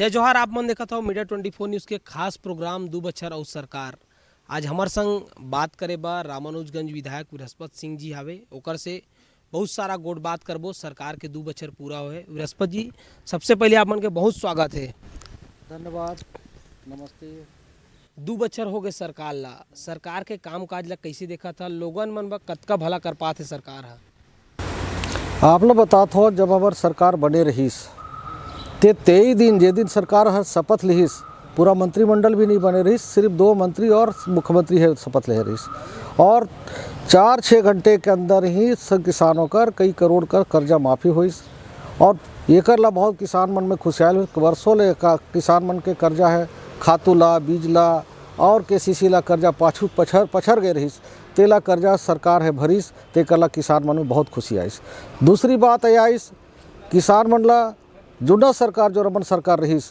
जय जोहार। आप मन देखा था मीडिया 24 न्यूज़ के खास प्रोग्राम दू बछर और सरकार। आज हमार संग बात करे बा रामानुजगंज विधायक बृहस्पति सिंह जी हावे। ओकर से बहुत सारा गोट बात करबो सरकार के 2 बछर पूरा होए। बृहस्पति जी, सबसे पहले आप मन के बहुत स्वागत है। धन्यवाद, नमस्ते। 2 बछर हो गए सरकार ला। सरकार के काम काज ला कैसे देखा था? लोगन मन बा कतका भला कर पाते सरकार हा? आप लोग बतात हो, जब हमार सरकार बने रहीस ते 23 दिन जे दिन सरकार हर शपथ लिहिस, पूरा मंत्रिमंडल भी नहीं बने रहीस, सिर्फ 2 मंत्री और मुख्यमंत्री है शपथ ले रहीस। और 4-6 घंटे के अंदर ही सब किसानों का कई करोड़ का कर्जा माफ़ी हुईस। और एकर ला बहुत किसान मन में खुशहाल हुई। वर्षों ले किसान मन के कर्जा है, खातू ला, बीज ला और KCC ला कर्जा पाछू पछर गए रहीस, तेला कर्जा सरकार है भरीस, तेकर ला किसान मन में बहुत खुशी आईस। दूसरी बात यह आईस, किसान मन ला जुना सरकार जो रमन सरकार रहीस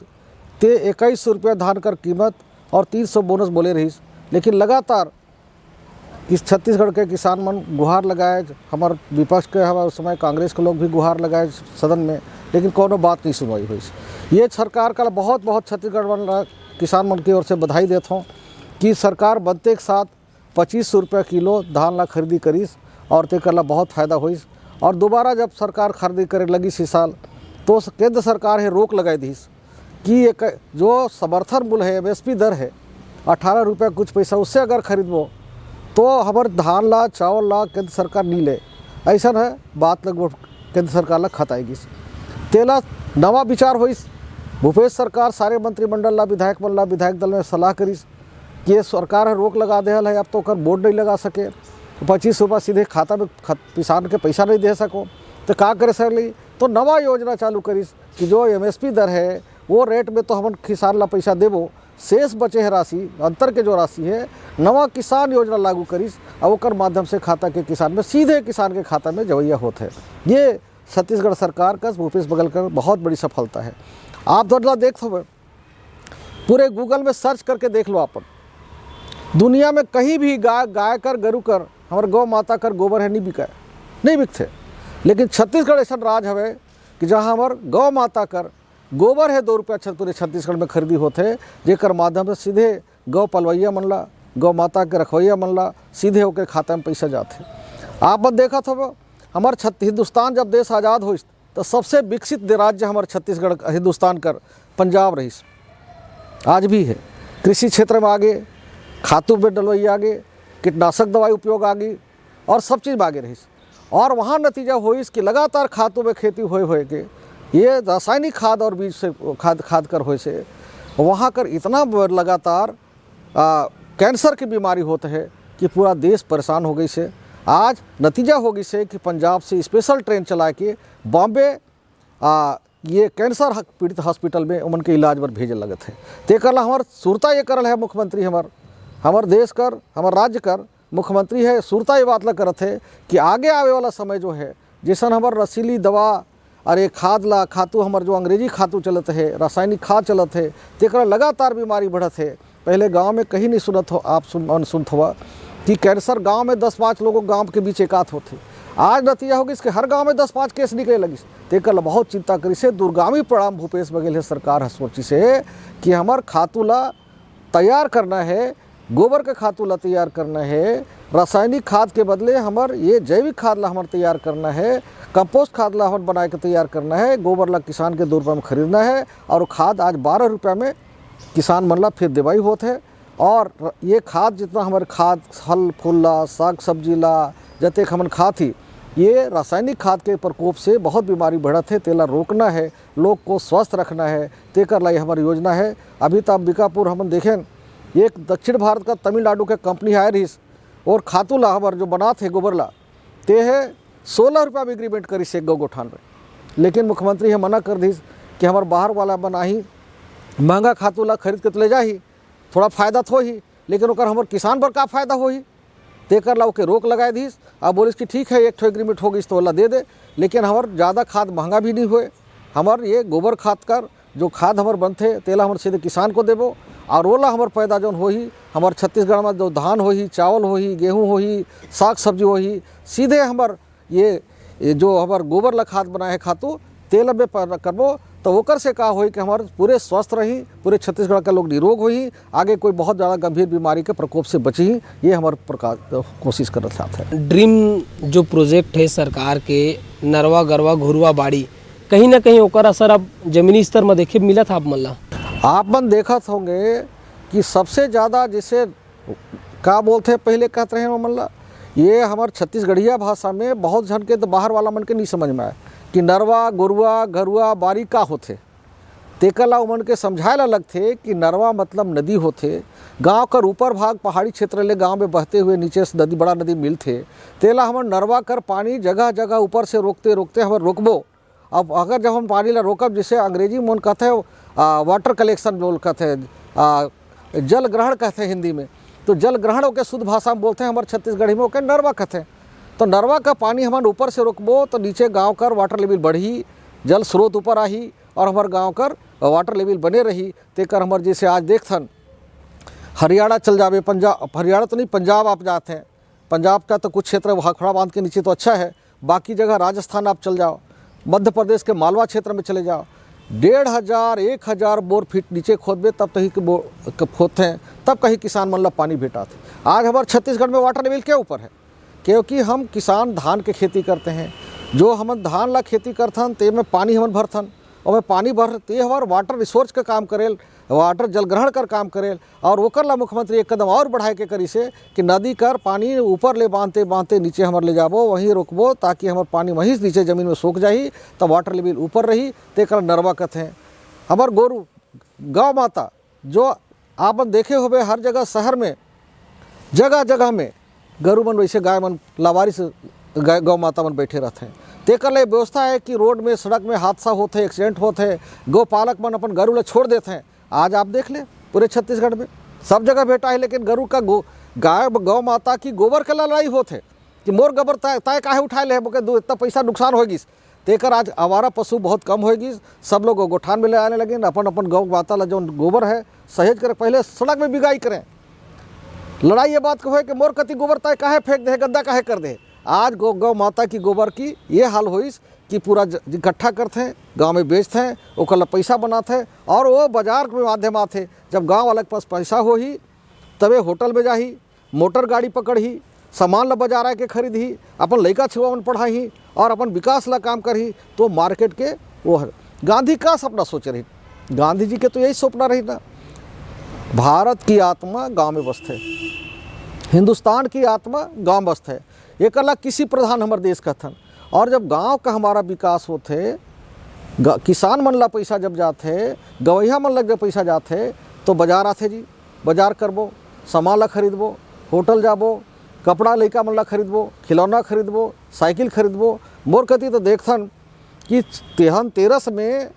ते 2100 रुपया धान कर कीमत और 300 बोनस बोले रहीस। लेकिन लगातार इस छत्तीसगढ़ के किसान मन गुहार लगाए, हमार विपक्ष के हमारे उस समय कांग्रेस के लोग भी गुहार लगाए सदन में, लेकिन कोनो बात नहीं सुनवाई हुई। ये सरकार का बहुत बहुत छत्तीसगढ़ मन किसान मन की ओर से बधाई देता हूँ कि सरकार बनते के साथ 2500 रुपया किलो धान ला खरीदी करीस और तेकर ला बहुत फ़ायदा हुई। और दोबारा जब सरकार खरीदी करे लगी इसी साल, तो केंद्र सरकार है रोक लगाई दी कि एक जो समर्थन मूल्य है, MSP दर है 18 रुपया कुछ पैसा, उससे अगर खरीदबो तो हमारे धान ला चावल ला केंद्र सरकार नहीं ले। ऐसा है बात लगभग केंद्र सरकार ला खत आएगी। तेला नवा विचार हुई। भूपेश सरकार सारे मंत्रिमंडल ला विधायक मन ला विधायक दल में सलाह करीस कि ये सरकार है रोक लगा दे है, अब तो कर बोर्ड नहीं लगा सके, 25 रुपया सीधे खाता में किसान के पैसा नहीं दे सको तो का करे सर ली। तो नवा योजना चालू करीस कि जो MSP दर है वो रेट में तो हम किसान ला पैसा देबो, शेष बचे है राशि, अंतर के जो राशि है, नवा किसान योजना लागू करीस और ओकर माध्यम से खाता के किसान में सीधे किसान के खाता में जवैया होते हैं। ये छत्तीसगढ़ सरकार का भूपेश बघेल का बहुत बड़ी सफलता है। आप थोड़ा देख लो, पूरे गूगल में सर्च करके देख लो, आप दुनिया में कहीं भी गाय कर गरु कर हमारे गौ माता कर गोबर है नहीं बिकते। लेकिन छत्तीसगढ़ ऐसा राज है कि जहाँ हमार गौ माता कर गोबर है 2 रुपया पूरे छत्तीसगढ़ में खरीदी होते, जेकर माध्यम से सीधे गौ पलवैया मन ला, गौ माता के रखवैया मन ला सीधे होकर खाता में पैसा जाते। आप देखा था हमार हिंदुस्तान जब देश आज़ाद हुई तो सबसे विकसित राज्य हमारे छत्तीसगढ़ हिंदुस्तान कर पंजाब रही, आज भी है। कृषि क्षेत्र में आगे, खातू में डलवई आगे, कीटनाशक दवाई उपयोग आगे और सब चीज़ में आगे रही। और वहाँ नतीजा हुई कि लगातार खातों में खेती होए के ये रासायनिक खाद और बीज से खाद कर होए से वहाँ कर इतना लगातार कैंसर की बीमारी होता है कि पूरा देश परेशान हो गई से। आज नतीजा हो गई से कि पंजाब से स्पेशल ट्रेन चला के बॉम्बे ये कैंसर पीड़ित हॉस्पिटल में उनके इलाज पर भेजे लगत है। तेकर ला हमार सुरता ये करल है मुख्यमंत्री, हमार देश कर, हमार राज्य कर मुख्यमंत्री है सुरता ये बात ला करत है कि आगे आवे वाला समय जो है, जैसन हमार रसीली दवा और ये खाद ला खातू हमार जो अंग्रेजी खातू चलत है, रासायनिक खाद चलत है, तेकर लगातार बीमारी बढ़त है। पहले गांव में कहीं नहीं सुनत हो, आप सुनत हुआ कि कैंसर गांव में 10-5 लोगों गांव के बीच एकात होते। आज नतीजा होगी इसके हर गांव में 10-5 केस निकले लगी। तेकर बहुत चिंता करी से दूरगामी परिणाम भूपेश बघेल है सरकार सोची से कि हमार खातू ला तैयार करना है, गोबर के खातू ला तैयार करना है, रासायनिक खाद के बदले हमार ये जैविक खाद ला हमार तैयार करना है, कंपोस्ट खाद ला हमार बना के तैयार करना है, गोबर ला किसान के 2 रुपये में खरीदना है और खाद आज 12 रुपये में किसान मन ला फिर दवाई होते है। और ये खाद जितना हमारे खाद फल फूल ला, साग सब्जी ला जते हमन खाती, ये रासायनिक खाद के प्रकोप से बहुत बीमारी बढ़त है। तेला रोकना है, लोग को स्वस्थ रखना है, तेकर लाई हमारी योजना है। अभी तो अंबिकापुर हम देखें, एक दक्षिण भारत का तमिलनाडु के कंपनी आए रही और खातू ला हमार जो बनाते है गोबर ला ते है 16 रुपया में एग्रीमेंट करी से गौ गोठान में। लेकिन मुख्यमंत्री है मना कर दी कि हमार बाहर वाला बना ही महंगा खातू ला खरीद के तो ले जा ही, थोड़ा फ़ायदा तो ही, लेकिन ओकर हमार किसान पर का फ़ायदा हो ही। तेकर ला ओके रोक लगाए दी। अब बोलिस कि ठीक है एक ठो एग्रीमेंट हो गई तो वाला दे दे, लेकिन हमार ज़्यादा खाद महंगा भी नहीं हुए। हमार ये गोबर खाद कर जो खाद हमार बनते तेला हमार सीधे किसान को देबो और ओला हमार पैदा जौन हो ही हमार छत्तीसगढ़ में जो धान हो ही, चावल हो ही, गेहूँ हो ही, साग सब्जी हो ही, सीधे हमार ये जो हमार गोबर ला खाद बनाए खातू तेल में करबो तो ओकर से का होई कि हमारे पूरे स्वस्थ रही, पूरे छत्तीसगढ़ का लोग निरोग होई, आगे कोई बहुत ज़्यादा गंभीर बीमारी के प्रकोप से बची, ये हमारे प्रकार कोशिश कर रहा है। ड्रीम जो प्रोजेक्ट है सरकार के नरवा गरवा घुरवा बाड़ी, कहीं ना कहीं ओकर असर अब जमीनी स्तर में देखे मिला था। आप मल्ला आप मन देखत होंगे कि सबसे ज़्यादा जिसे का बोलते पहले कहते रहे मल्ला, ये हमारे छत्तीसगढ़िया भाषा में बहुत जन के तो बाहर वाला मन के नहीं समझ में आए कि नरवा गुरुआ घरुआ बारी का होते। तेकला उमन के समझाए अलग थे कि नरवा मतलब नदी होते, गांव कर ऊपर भाग पहाड़ी क्षेत्र ले गांव में बहते हुए नीचे से नदी बड़ा नदी मिलते, तेला हम नरवा कर पानी जगह जगह ऊपर से रोकते रोकते हम रोकबो। अब अगर जब हम पानी ला रोकब, जिसे अंग्रेजी में कहते हैं वाटर कलेक्शन बोल कहते हैं, जल ग्रहण कहते हैं हिंदी में, तो जल ग्रहण के शुद्ध भाषा में बोलते हैं हमारे छत्तीसगढ़ी में ओके नरवा कहते हैं। तो नरवा का पानी हमारे ऊपर से रोकबो तो नीचे गांव कर वाटर लेवल बढ़ी, जल स्रोत ऊपर आही और हमारे गांव कर वाटर लेवल बने रही। तेकर हमारे जैसे आज देखथन हरियाणा चल जावे, पंजाब, हरियाणा तो नहीं पंजाब आप जाते हैं, पंजाब का तो कुछ क्षेत्र भाखड़ा बांध के नीचे तो अच्छा है, बाकी जगह राजस्थान आप चल जाओ, मध्य प्रदेश के मालवा क्षेत्र में चले जाओ, 1500 1000 बोर फीट नीचे खोदबे तब कहीं खोदते हैं, तब कहीं किसान मन ला पानी भेटा थे। आज हमारे छत्तीसगढ़ में वाटर लेवल के ऊपर है, क्योंकि हम किसान धान के खेती करते हैं। जो हम धान ला खेती करथन ते में पानी हम भरथन, और में पानी भर ते हमारे वाटर रिसोर्स का काम करेल, वाटर जल ग्रहण कर काम करेल। और ओकर ला मुख्यमंत्री एक कदम और बढ़ाए के करी से कि नदी कर पानी ऊपर ले बांधते बांधते नीचे हमारे ले जाबो, वहीं रोकबो ताकि हमारे पानी वहीं नीचे ज़मीन में सूख जाही, तब वाटर लेवल ऊपर रही। तेकर नरवा कहते हैं। हमार गोरु गौ माता जो आप देखे हुए हर जगह शहर में जगह जगह में गरु मन वैसे गाय मन लावारिस गौ माता मन बैठे रहते हैं। तेकर ले व्यवस्था है कि रोड में सड़क में हादसा होते, एक्सीडेंट होते, गौ पालक मन अपन गरु ला छोड़ देते हैं। आज आप देख ले पूरे छत्तीसगढ़ में सब जगह बेटा है, लेकिन गरु का गाय गौ माता की गोबर के लड़ाई होते कि मोर गोबर तय काहे उठाए ले बोके इतना पैसा नुकसान होगी। तेकर आज आवारा पशु बहुत कम होगी, सब लोग गोठान में ले आने लगे, अपन अपन गौ माता ला जो गोबर है सहेज कर पहले सड़क में बिगाई करें। लड़ाई ये बात को है कि मोर कति गोबर तय काहे फेंक दे, गद्दा काहे कर दे। आज गौ माता की गोबर की ये हाल हुई कि पूरा इकट्ठा करते हैं, गांव में बेचते हैं, ओकर पैसा बनाते हैं, और वो बाजार के माध्यम आते। जब गांव वाले के पास पैसा हो ही तबे होटल में जाही, मोटर गाड़ी पकड़ही, सामान ला बाजार आके खरीद ही, अपन लड़का छुआ मन पढ़ाई और अपन विकास ला काम करही। तो मार्केट के वो है। गांधी का सपना सोच रही, गांधी जी के तो यही सपना रही ना, भारत की आत्मा गांव में बसते, हिंदुस्तान की आत्मा गांव में बसते। एक अलग किसी प्रधान हमारे देश का थन। और जब गांव का हमारा विकास होते, किसान मन ला पैसा जब जाते, गवैया मन लग जब पैसा जाते, तो बाजार आते जी, बाजार करबो, सामान ला खरीदबो, होटल जाबो, कपड़ा लड़का मन ला खरीदबो, खिलौना खरीदबो, साइकिल खरीदबो। मोर कति तो देखथन कि तेरस में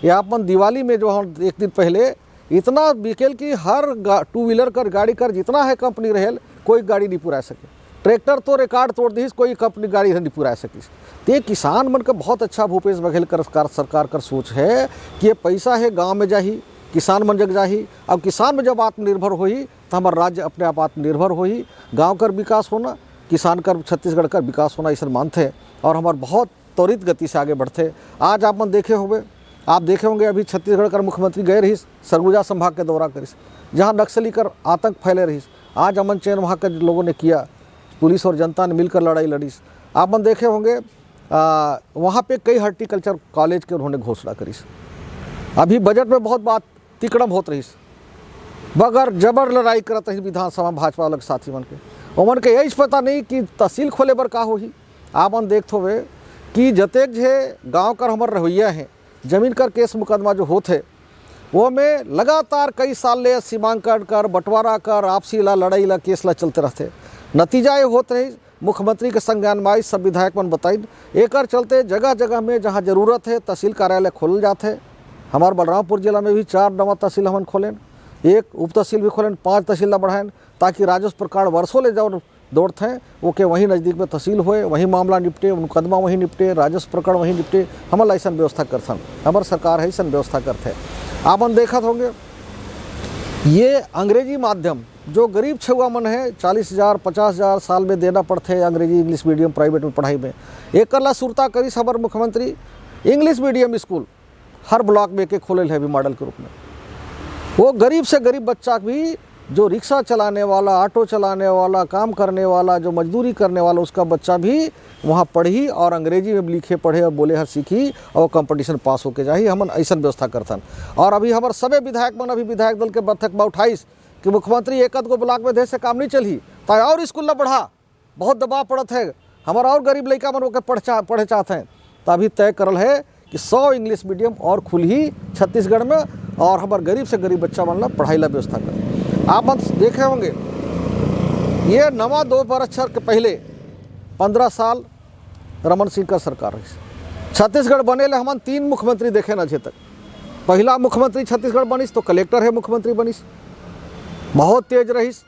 या अपन दिवाली में जो हम एक दिन पहले इतना बिकेल कि हर टू व्हीलर कर गाड़ी कर जितना है कंपनी रहेल, कोई गाड़ी नहीं पुरा सके। ट्रैक्टर तो रिकॉर्ड तोड़ दी, कोई कंपनी गाड़ी नहीं पुरा सकी। तो किसान मन का बहुत अच्छा भूपेश बघेल कर सरकार कर सोच है कि ये पैसा है गांव में जाही, किसान मन जग जाही। अब किसान में जब आत्मनिर्भर होही तो हमारा राज्य अपने आप आत्मनिर्भर होही। गांव कर विकास होना, किसान कर छत्तीसगढ़ का विकास होना, ऐसा मानते हैं और हमारे बहुत त्वरित गति से आगे बढ़ते। आज आप मन देखे होंगे अभी छत्तीसगढ़ का मुख्यमंत्री गए रही सरगुजा संभाग के दौरा करिस, जहाँ नक्सली कर आतंक फैले रही। आज अमन चैन वहाँ के लोगों ने किया, पुलिस और जनता ने मिलकर लड़ाई लड़ी। आप मन देखे होंगे वहाँ पे कई हॉर्टिकल्चर कॉलेज के उन्होंने घोषणा करी। अभी बजट में बहुत बात तिकड़म होत रही, बगर जबर लड़ाई करत रही विधानसभा भाजपा वाले साथी मन के। उमन के यही पता नहीं कि तहसील खोले बर का होही। आप मन देखते हुए कि जतेक जे गाँव कर हमार रवैया हैं, जमीन कर केस मुकदमा जो होते वो में लगातार कई साल ले सीमांकन कर, बंटवारा कर, आपसी ला लड़ाई ला केस ला चलते रहते। नतीजा ये होते रही, मुख्यमंत्री के संज्ञान में आई, सब विधायक मन बताई। एक चलते जगह जगह में जहाँ जरूरत है तहसील कार्यालय खोल जाते। हमारे बलरामपुर जिला में भी 4 नवा तहसील हमन खोलें, एक उप तहसील भी खोलें, 5 तहसील ला बढ़ाएं, ताकि राजस्व प्रकार वर्षों ले जाओ दौड़ते हैं वो के वहीं नज़दीक में तहसील होए, वहीं मामला निपटे, मुकदमा वहीं निपटे, राजस्व प्रकरण वहीं निपटे। हमारा ऐसा व्यवस्था करथन, हमार सरकार है ऐसा व्यवस्था करते। आप मन देखत होंगे ये अंग्रेजी माध्यम जो गरीब छुआ मन है 40,000 50,000 साल में देना पड़ते अंग्रेजी इंग्लिश मीडियम प्राइवेट में पढ़ाई में। एक ला सुरता करी हमार मुख्यमंत्री इंग्लिश मीडियम स्कूल हर ब्लॉक में एक खोले है अभी मॉडल के रूप में। वो गरीब से गरीब बच्चा भी, जो रिक्शा चलाने वाला, ऑटो चलाने वाला, काम करने वाला, जो मजदूरी करने वाला, उसका बच्चा भी वहाँ पढ़ी और अंग्रेजी में लिखे पढ़े और बोले हर सीखी और कंपटीशन पास होके जाही। हमन ऐसा व्यवस्था करतन। और अभी हमारे सबे विधायक मन, अभी विधायक दल के बैठक में उठाइस कि मुख्यमंत्री एक आध गो ब्लॉक में दे से काम नहीं चली, तो और स्कूल न बढ़ा, बहुत दबाव पड़त है, हमारा और गरीब लड़का मन होकर पढ़े चाहते हैं। तो अभी तय करल है कि 100 इंग्लिश मीडियम और खुली छत्तीसगढ़ में, और हमारे गरीब से गरीब बच्चा मन ला पढ़ाई ला व्यवस्था करें। आप देखे होंगे ये नवा 2 वर्ष के पहले 15 साल रमन सिंह का सरकार है। छत्तीसगढ़ बने ले हमन 3 मुख्यमंत्री देखे न अजे तक। पहला मुख्यमंत्री छत्तीसगढ़ बनिस तो कलेक्टर है मुख्यमंत्री बनिस, बहुत तेज रहीस,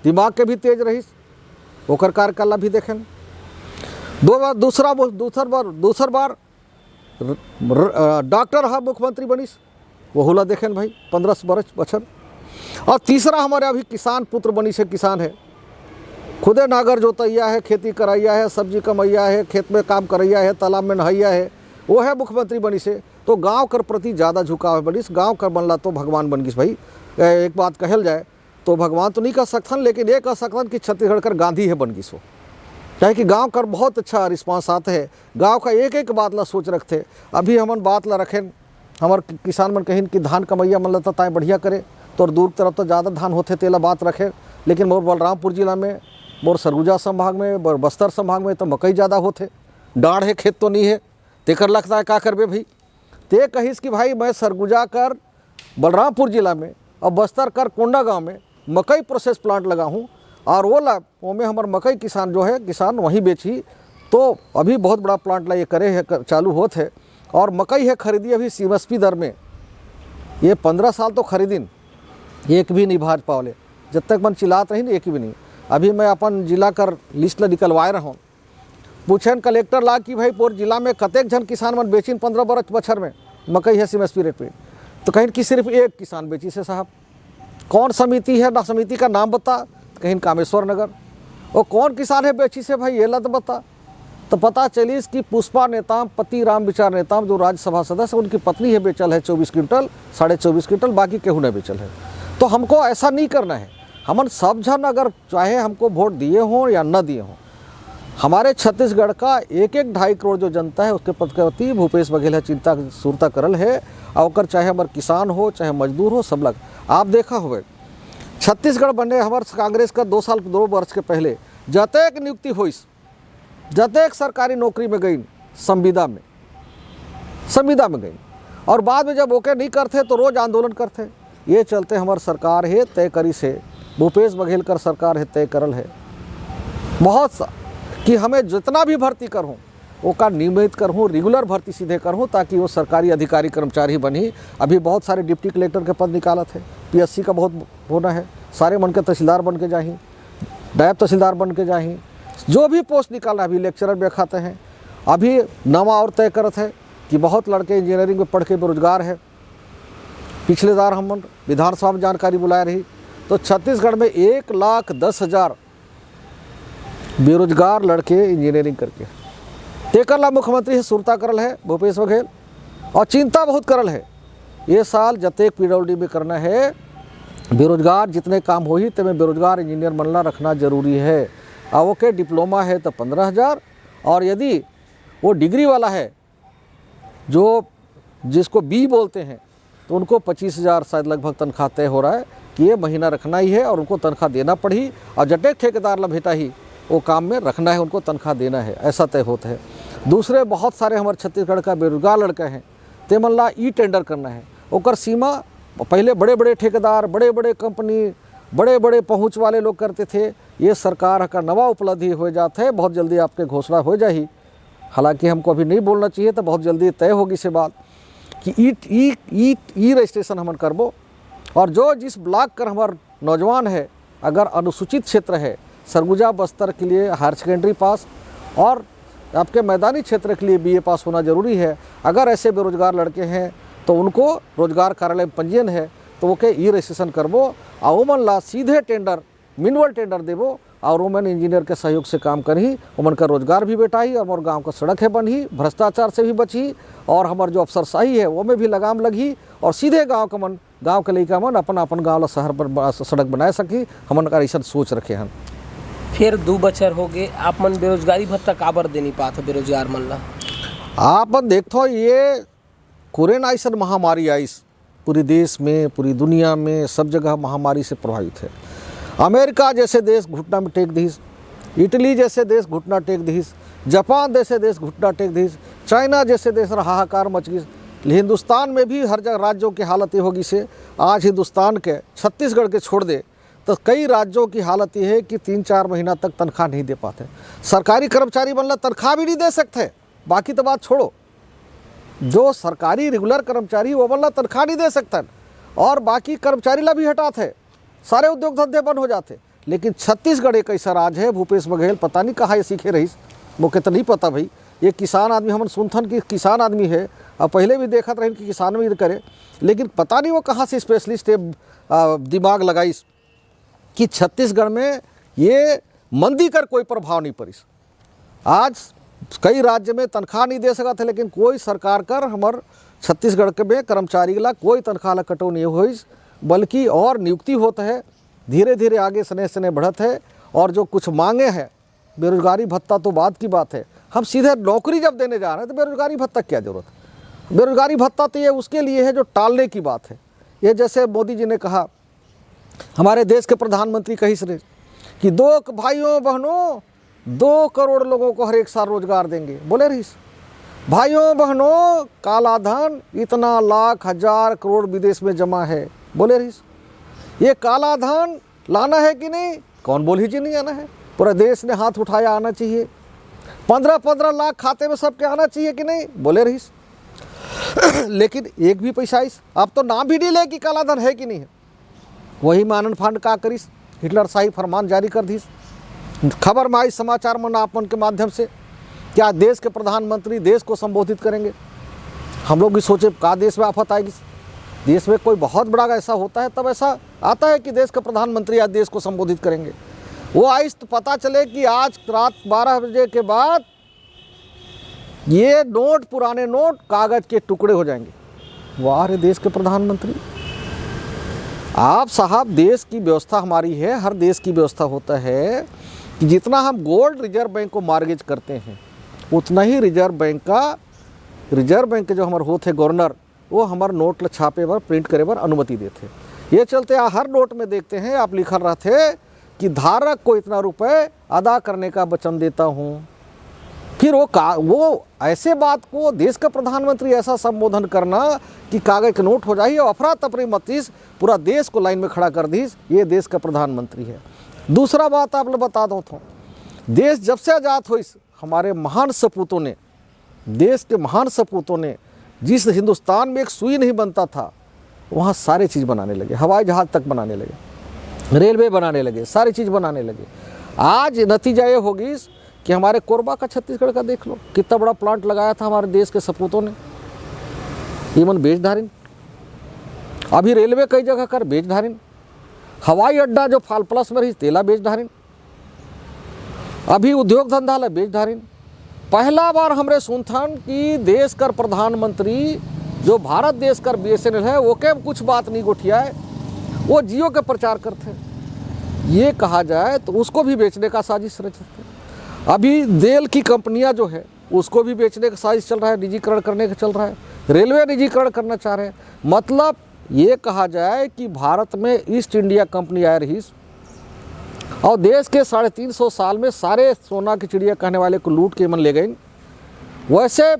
दिमाग के भी तेज रहीस, ओकर कार्यकाल भी देखें। दूसरा बार डॉक्टर हा मुख्यमंत्री बनिस, वो होला देखें भाई 15 बछर। और तीसरा हमारे अभी किसान पुत्र बनी से, किसान है, खुदे नागर जोतैया है, खेती करैया है, सब्जी कमैया है, खेत में काम करैया है, तालाब में नहैया है, वो है मुख्यमंत्री बनी से। तो गांव कर प्रति ज़्यादा झुकाव है बनिस। गांव कर बनला तो भगवान बन गिस भाई। एक बात कहल जाए तो भगवान तो नहीं कह सकथन, लेकिन ये कह सकथन कि छत्तीसगढ़ कर गांधी है बन गिस हो। चाहे कि गांव कर बहुत अच्छा रिस्पांस आते हैं, गांव का एक एक बात ला सोच रखते। अभी हमन बात ला रखें, हमारे किसान मन कहिन कि धान कमैया मन ला ताए बढ़िया करे, तो दूर तरफ तो ज़्यादा धान होते तेला बात रखे। लेकिन मोर बलरामपुर जिला में, मोर सरगुजा संभाग में, मोर बस्तर संभाग में तो मकई ज़्यादा होते, डाढ़ है, खेत तो नहीं है, तेकर लगता है का करबे भाई। ते कहिस कि भाई मैं सरगुजा कर बलरामपुर जिला में और बस्तर कर कोंडा गांव में मकई प्रोसेस प्लांट लगा हूँ, और वो में हमारे मकई किसान जो है किसान वहीं बेची। तो अभी बहुत बड़ा प्लांट ला ये करे है, चालू होत है। और मकई है खरीदी अभी CMSP दर में, ये 15 साल तो खरीदिन, एक भी नहीं भाज पावले, जब तक मन चिल्लात रही ना एक भी नहीं। अभी मैं अपन जिला कर लिस्ट ला निकलवाए रहा हूँ, पूछन कलेक्टर ला कि भाई पूरे जिला में कतेक जन किसान मन बेचिन 15 बछर में मकई है CMSP रेट पे, तो कहीं कि सिर्फ एक किसान बेची से साहब। कौन समिति है ना, समिति का नाम बता, कहीं कामेश्वर नगर। और कौन किसान है बेची से भाई ये ला तो बता। तो पता चलिस कि पुष्पा नेताम, पति राम विचार नेताम, जो राज्यसभा सदस्य, उनकी पत्नी है बेचल है 24 क्विंटल, 24.5 क्विंटल, बाकी केहू नहीं बेचल है। तो हमको ऐसा नहीं करना है। हमन सब जन अगर चाहे हमको वोट दिए हों या न दिए हों, हमारे छत्तीसगढ़ का 1-1 करोड़ जो जनता है उसके प्रति भूपेश बघेल चिंता सुरता करल है। और चाहे हमारे किसान हो चाहे मजदूर हो, सब लग। आप देखा हुए छत्तीसगढ़ बने हमारे कांग्रेस का 2 वर्ष के पहले जतेक नियुक्ति हुईस, जतेक सरकारी नौकरी में गई संविदा में गई, और बाद में जब ओके नहीं करते तो रोज आंदोलन करते। ये चलते हमारे सरकार है तय करी से, भूपेश बघेल कर सरकार है तय करल है बहुत सा कि हमें जितना भी भर्ती करूँ वो का नियमित करूँ, रेगुलर भर्ती सीधे करूँ, ताकि वो सरकारी अधिकारी कर्मचारी बनी। अभी बहुत सारे डिप्टी कलेक्टर के पद निकालत है, PSC का बहुत होना है, सारे मन के तहसीलदार बन के जाही, नायब तहसीलदार बन के जाही, जो भी पोस्ट निकालना। अभी लेक्चरर में खाते हैं। अभी नवा और तय करत है कि बहुत लड़के इंजीनियरिंग में पढ़ के बेरोजगार है। पिछले बार हम विधानसभा में जानकारी बुलाए रही तो छत्तीसगढ़ में 1,10,000 बेरोजगार लड़के इंजीनियरिंग करके। तेकर ला मुख्यमंत्री से सुरता करल है भूपेश बघेल, और चिंता बहुत करल है। ये साल जतेक PWD में करना है, बेरोजगार जितने काम हो ही ते में बेरोजगार इंजीनियर मनला रखना जरूरी है। और ओके डिप्लोमा है तो 15,000, और यदि वो डिग्री वाला है जो जिसको B बोलते हैं तो उनको 25,000 शायद लगभग तनख्वाह तय हो रहा है कि ये महीना रखना ही है, और उनको तनख्वाह देना पड़ी। और जटेक ठेकेदार ला भेटा ही वो काम में रखना है, उनको तनख्वाह देना है, ऐसा तय होता है। दूसरे बहुत सारे हमारे छत्तीसगढ़ का बेरोजगार लड़के हैं, ते मन ला टेंडर करना है। ओकर सीमा पहले बड़े बड़े ठेकेदार, बड़े बड़े कंपनी, बड़े बड़े पहुंच वाले लोग करते थे। ये सरकार का नवा उपलब्धि हो जाता है, बहुत जल्दी आपके घोषणा हो जाही। हालांकि हमको अभी नहीं बोलना चाहिए, तो बहुत जल्दी तय होगी से बात कि ई रजिस्ट्रेशन हमन करबो। और जो जिस ब्लॉक कर हमार नौजवान है, अगर अनुसूचित क्षेत्र है, सरगुजा बस्तर के लिए हायर सेकेंडरी पास, और आपके मैदानी क्षेत्र के लिए BA पास होना जरूरी है। अगर ऐसे बेरोजगार लड़के हैं तो उनको रोजगार कार्यालय में पंजीयन है, तो वो के ई रजिस्ट्रेशन करबो, और उमन ला सीधे टेंडर, मिनवल टेंडर देबो, और वुमेन इंजीनियर के सहयोग से काम करही, उमन का रोजगार भी बेटाही और हमारे गाँव का सड़क है बनही, भ्रष्टाचार से भी बची और हमार जो अफसरशाही है वो में भी लगाम लगी और सीधे गाँव के लड़का मन अपन अपन गाँव ला शहर पर सड़क बनाए सकी। हमन का ऐसा सोच रखे हैं। फिर 2 बछर हो गए आप मन बेरोजगारी भत्ता काबर दे नहीं पाते बेरोजगार मन ला? आप देखो ये कोरोना ऐसा महामारी आई पूरे देश में, पूरी दुनिया में, सब जगह महामारी से प्रभावित है। अमेरिका जैसे देश घुटना में टेक दीस, इटली जैसे देश घुटना टेक दीस, जापान जैसे देश घुटना टेक दीस, चाइना जैसे देश हाहाकार मच गई। हिंदुस्तान में भी हर जगह राज्यों की हालत ये होगी से आज हिंदुस्तान के छत्तीसगढ़ के छोड़ दे तो कई राज्यों की हालत ये है कि 3-4 महीना तक तनख्वाह नहीं दे पाते। सरकारी कर्मचारी बनला तनख्वाह भी नहीं दे सकते, बाकी तो बात छोड़ो, जो सरकारी रेगुलर कर्मचारी वो बनला तनख्वाह नहीं दे सकता और बाकी कर्मचारी ला भी हटाते, सारे उद्योग धंधे बंद हो जाते। लेकिन छत्तीसगढ़ एक ऐसा राज्य है, भूपेश बघेल पता नहीं कहाँ ये सीखे रहीस, मुझे तो नहीं पता भाई। ये किसान आदमी, हम सुनथन कि किसान आदमी है और पहले भी देखा रहे कि किसान भी करे, लेकिन पता नहीं वो कहाँ से स्पेशलिस्ट दिमाग लगाइस कि छत्तीसगढ़ में ये मंदी कर कोई प्रभाव नहीं पड़िस। आज कई राज्य में तनख्वाह नहीं दे सका थे, लेकिन कोई सरकार कर हमार छत्तीसगढ़ के में कर्मचारी ला कोई तनख्वाह ला कटो नहीं हुई, बल्कि और नियुक्ति होता है, धीरे धीरे आगे सने सने बढ़त है। और जो कुछ मांगे हैं, बेरोजगारी भत्ता तो बात की बात है, हम सीधे नौकरी जब देने जा रहे हैं तो बेरोजगारी भत्ता क्या जरूरत है? बेरोजगारी भत्ता तो ये उसके लिए है जो टालने की बात है। ये जैसे मोदी जी ने कहा, हमारे देश के प्रधानमंत्री कही से कि 2 भाइयों बहनों 2 करोड़ लोगों को हर एक साल रोजगार देंगे, बोले रहीस। भाइयों बहनों काला धन इतना लाख हजार करोड़ विदेश में जमा है, बोले रहीस। ये काला धन लाना है कि नहीं? कौन बोल ही जी नहीं आना है, पूरा देश ने हाथ उठाया आना चाहिए। 15-15 लाख खाते में सबके आना चाहिए कि नहीं, बोले रहीस। लेकिन एक भी पैसा इस आप तो नाम भी नहीं ले कि काला धन है कि नहीं है। वही मानन फंड का करिस, हिटलर शाही फरमान जारी कर दीस। खबर में आई समाचार मन आपन के माध्यम से, क्या देश के प्रधानमंत्री देश को संबोधित करेंगे? हम लोग भी सोचे का देश में आफत आएगी, देश में कोई बहुत बड़ा ऐसा होता है तब ऐसा आता है कि देश के प्रधानमंत्री आज देश को संबोधित करेंगे। वो आइस तो पता चले कि आज रात 12 बजे के बाद ये नोट, पुराने नोट कागज के टुकड़े हो जाएंगे। वाह रे देश के प्रधानमंत्री, आप साहब, देश की व्यवस्था हमारी है, हर देश की व्यवस्था होता है कि जितना हम गोल्ड रिजर्व बैंक को मार्गेज करते हैं उतना ही रिजर्व बैंक के जो हमारे होते गवर्नर वो हमारे नोट छापे पर प्रिंट करे पर अनुमति देते। ये चलते हर नोट में देखते हैं आप लिखल रहते कि धारक को इतना रुपए अदा करने का वचन देता हूँ। फिर वो ऐसे बात को देश का प्रधानमंत्री ऐसा संबोधन करना कि कागज के नोट हो जाए और अफरा तफरी मतीस पूरा देश को लाइन में खड़ा कर दीस, ये देश का प्रधानमंत्री है। दूसरा बात आप लोग बता दो तो, देश जब से आज़ाद हुई हमारे महान सपूतों ने, देश के महान सपूतों ने जिस हिंदुस्तान में एक सुई नहीं बनता था वहाँ सारी चीज़ बनाने लगे, हवाई जहाज़ तक बनाने लगे, रेलवे बनाने लगे, सारी चीज़ बनाने लगे। आज नतीजा ये होगी कि हमारे कोरबा का छत्तीसगढ़ का देख लो, कितना बड़ा प्लांट लगाया था हमारे देश के सपूतों ने, इवन बेच धारिन। अभी रेलवे कई जगह कर बेच धारिन, हवाई अड्डा जो फाल प्लस में रही तेला बेच धारिन, अभी उद्योग धंधा ला बेच धारिन। पहला बार हमरे सुनथन कि देश कर प्रधानमंत्री जो भारत देश कर BSNL है वो के कुछ बात नहीं गोठिया है, वो जियो के प्रचार करते हैं। ये कहा जाए तो उसको भी बेचने का साजिश रचते हैं। अभी तेल की कंपनियां जो है उसको भी बेचने का साजिश चल रहा है, निजीकरण करने का चल रहा है, रेलवे निजीकरण करना चाह रहे हैं। मतलब ये कहा जाए कि भारत में ईस्ट इंडिया कंपनी आ रही और देश के 350 साल में सारे सोना की चिड़िया कहने वाले को लूट के मन ले गई। वैसे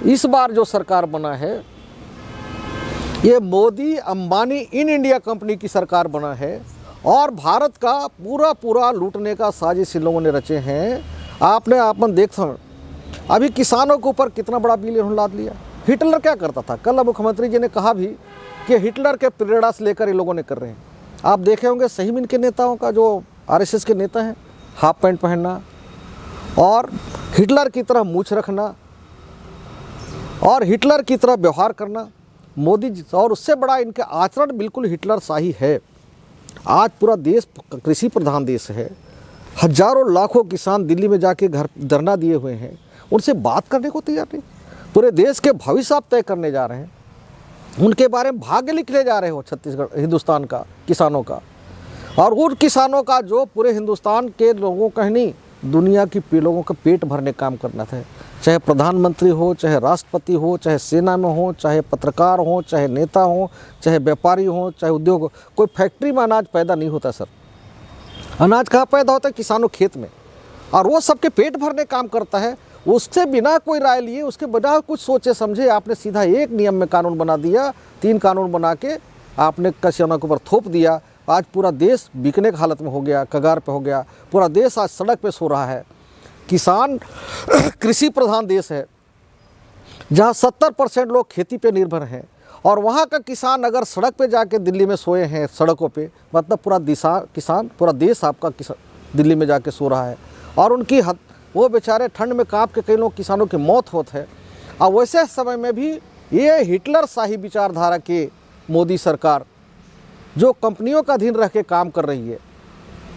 इस बार जो सरकार बना है ये Modi Ambani in India company की सरकार बना है और भारत का पूरा लूटने का साजिश इन लोगों ने रचे हैं। आपने आपन देख अभी किसानों के ऊपर कितना बड़ा बिल इन्होंने लाद लिया। हिटलर क्या करता था, कल मुख्यमंत्री जी ने कहा भी कि हिटलर के प्रेरणा से लेकर ये लोगों ने कर रहे हैं। आप देखे होंगे सही में इनके नेताओं का जो RSS के नेता हैं हाफ पैंट पहनना और हिटलर की तरह मूछ रखना और हिटलर की तरह व्यवहार करना मोदी जी, और उससे बड़ा इनके आचरण बिल्कुल हिटलर शाही है। आज पूरा देश कृषि प्रधान देश है, हजारों लाखों किसान दिल्ली में जाके घर धरना दिए हुए हैं, उनसे बात करने को तैयार नहीं। पूरे देश के भविष्य आप तय करने जा रहे हैं, उनके बारे में भाग्य लिखने जा रहे हो छत्तीसगढ़ हिंदुस्तान का किसानों का, और उन किसानों का जो पूरे हिंदुस्तान के लोगों का ही नहीं, दुनिया की लोगों का पेट भरने काम करना था। चाहे प्रधानमंत्री हो, चाहे राष्ट्रपति हो, चाहे सेना में हो, चाहे पत्रकार हो, चाहे नेता हो, चाहे व्यापारी हो, चाहे उद्योग हो, कोई फैक्ट्री में अनाज पैदा नहीं होता सर। अनाज कहाँ पैदा होता है? किसानों खेत में, और वो सबके पेट भरने काम करता है। उससे बिना कोई राय लिए, उसके बिना कुछ सोचे समझे आपने सीधा एक नियम में कानून बना दिया, 3 कानून बना के आपने किसानों के ऊपर थोप दिया। आज पूरा देश बिकने की हालत में हो गया, कगार पे हो गया। पूरा देश आज सड़क पे सो रहा है। किसान कृषि प्रधान देश है, जहाँ 70% लोग खेती पे निर्भर हैं, और वहाँ का किसान अगर सड़क पे जाके दिल्ली में सोए हैं सड़कों पे, मतलब पूरा पूरा देश आपका दिल्ली में जाके सो रहा है। और उनकी वो बेचारे ठंड में कांप के कई लोग किसानों की मौत होती है। और वैसे समय में भी ये हिटलर शाही विचारधारा के मोदी सरकार जो कंपनियों का अधीन रह के काम कर रही है,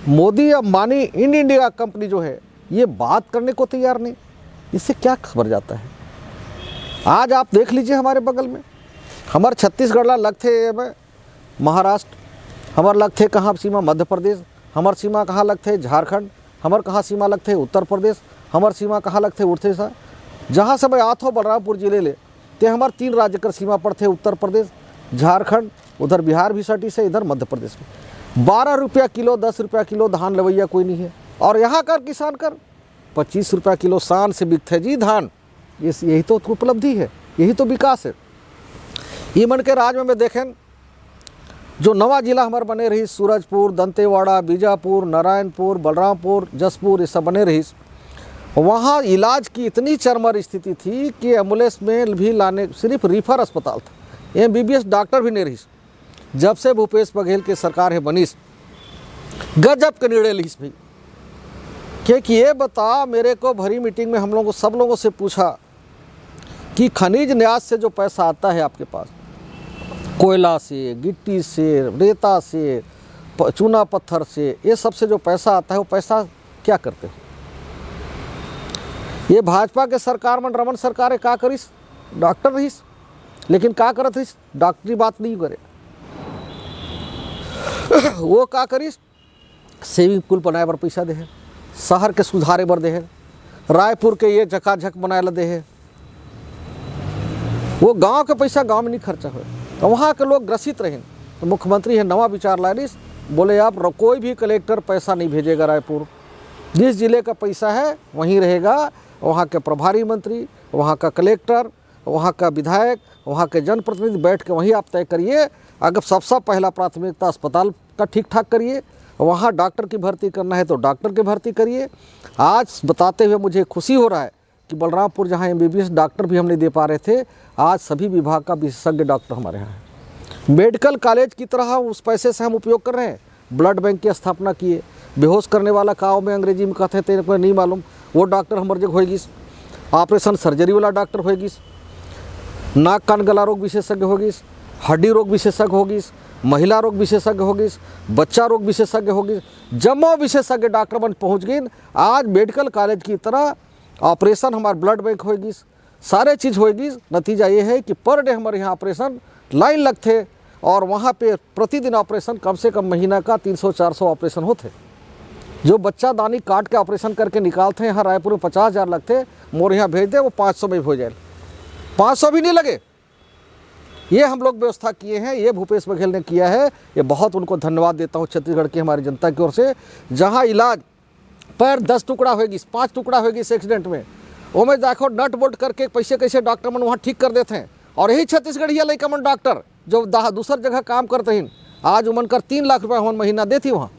मोदी अंबानी इंडिया कंपनी जो है, ये बात करने को तैयार नहीं। इससे क्या खबर जाता है? आज आप देख लीजिए हमारे बगल में, हमारे छत्तीसगढ़ ला लग थे महाराष्ट्र, हमारे लग थे कहाँ सीमा मध्य प्रदेश, हमार सीमा कहाँ लग थे झारखंड, हमार कहाँ सीमा लग थे उत्तर प्रदेश, हमार सीमा कहाँ लग थे उड़ीसा। जहाँ से मैं आत हो बलरामपुर जिले ले ते हमार 3 राज्य कर सीमा पर थे, उत्तर प्रदेश, झारखंड, उधर बिहार भी सटी से, इधर मध्य प्रदेश में। 12 रुपया किलो 10 रुपया किलो धान लवैया कोई नहीं है, और यहाँ कर किसान कर 25 रुपया किलो शान से बिकते जी धान। यही तो उपलब्धि है, यही तो विकास है। ये मन के राज में देखें, जो नवा जिला हमारे बने रही, सूरजपुर, दंतेवाड़ा, बीजापुर, नारायणपुर, बलरामपुर, जसपुर, ये सब बने रही। वहाँ इलाज की इतनी चरमर स्थिति थी कि एम्बुलेंस में भी लाने, सिर्फ रिफर अस्पताल था, MBBS डॉक्टर भी नहीं रही। जब से भूपेश बघेल की सरकार है बनीस, गजब के निर्णय लीस भाई। क्योंकि ये बता, मेरे को भरी मीटिंग में हम लोगों सब लोगों से पूछा कि खनिज न्यास से जो पैसा आता है आपके पास, कोयला से, गिट्टी से, रेता से, चूना पत्थर से, ये सब से जो पैसा आता है, वो पैसा क्या करते हो? ये भाजपा के सरकार में रमन सरकार है, का करिस? डॉक्टर रहीस, लेकिन का करत रहीस? डॉक्टरी बात नहीं करे। वो का करिस? सेविंग पूल बनाए बर पैसा दे है, शहर के सुधारे बर दे है, रायपुर के ये झकाझक बनाए ला दे है। वो गांव के पैसा गांव में नहीं खर्चा हो, तो वहाँ के लोग ग्रसित रहे। तो मुख्यमंत्री है नवा विचार लानिस, बोले आप कोई भी कलेक्टर पैसा नहीं भेजेगा रायपुर, जिस जिले का पैसा है वहीं रहेगा। वहाँ के प्रभारी मंत्री, वहाँ का कलेक्टर, वहाँ का विधायक, वहाँ के जनप्रतिनिधि बैठ के वहीं आप तय करिए। अगर सबसे पहला प्राथमिकता अस्पताल का ठीक ठाक करिए, वहाँ डॉक्टर की भर्ती करना है तो डॉक्टर की भर्ती करिए। आज बताते हुए मुझे खुशी हो रहा है कि बलरामपुर जहाँ MBBS डॉक्टर भी हम नहीं दे पा रहे थे, आज सभी विभाग का विशेषज्ञ डॉक्टर हमारे यहाँ है। मेडिकल कॉलेज की तरह उस पैसे से हम उपयोग कर रहे हैं। ब्लड बैंक की स्थापना किए, बेहोश करने वाला काव में अंग्रेजी में कहते हैं, तेरे को नहीं मालूम, वो डॉक्टर हमारे जगह होगी। ऑपरेशन सर्जरी वाला डॉक्टर होगी, नाक कान गला रोग विशेषज्ञ होगी, हड्डी रोग विशेषज्ञ होगी, महिला रोग विशेषज्ञ होगी, बच्चा रोग विशेषज्ञ होगी, जम्मो विशेषज्ञ डॉक्टर बन पहुँच गई। आज मेडिकल कॉलेज की तरह ऑपरेशन हमारे ब्लड बैंक होगी, सारे चीज़ होगी। नतीजा ये है कि पर डे हमारे यहाँ ऑपरेशन लाइन लगते, और वहाँ पे प्रतिदिन ऑपरेशन कम से कम महीना का 300-400 ऑपरेशन होते। जो बच्चा दानी काट के ऑपरेशन करके निकालते हैं, यहाँ रायपुर में 50,000 लगते, मोर यहाँ भेज दे, वो 500 में हो जाए, 500 भी नहीं लगे। ये हम लोग व्यवस्था किए हैं, ये भूपेश बघेल ने किया है। ये बहुत उनको धन्यवाद देता हूँ छत्तीसगढ़ की हमारी जनता की ओर से। जहाँ इलाज पैर 10 टुकड़ा होगी, 5 टुकड़ा होगी इस एक्सीडेंट में, वो में देखो नट बोल्ट करके पैसे कैसे डॉक्टर मन वहाँ ठीक कर देते हैं। और यही छत्तीसगढ़िया लड़का मन डॉक्टर जो दूसर जगह काम करते हैं, आज उमन कर 3 लाख रुपये हम महीना देती। वहाँ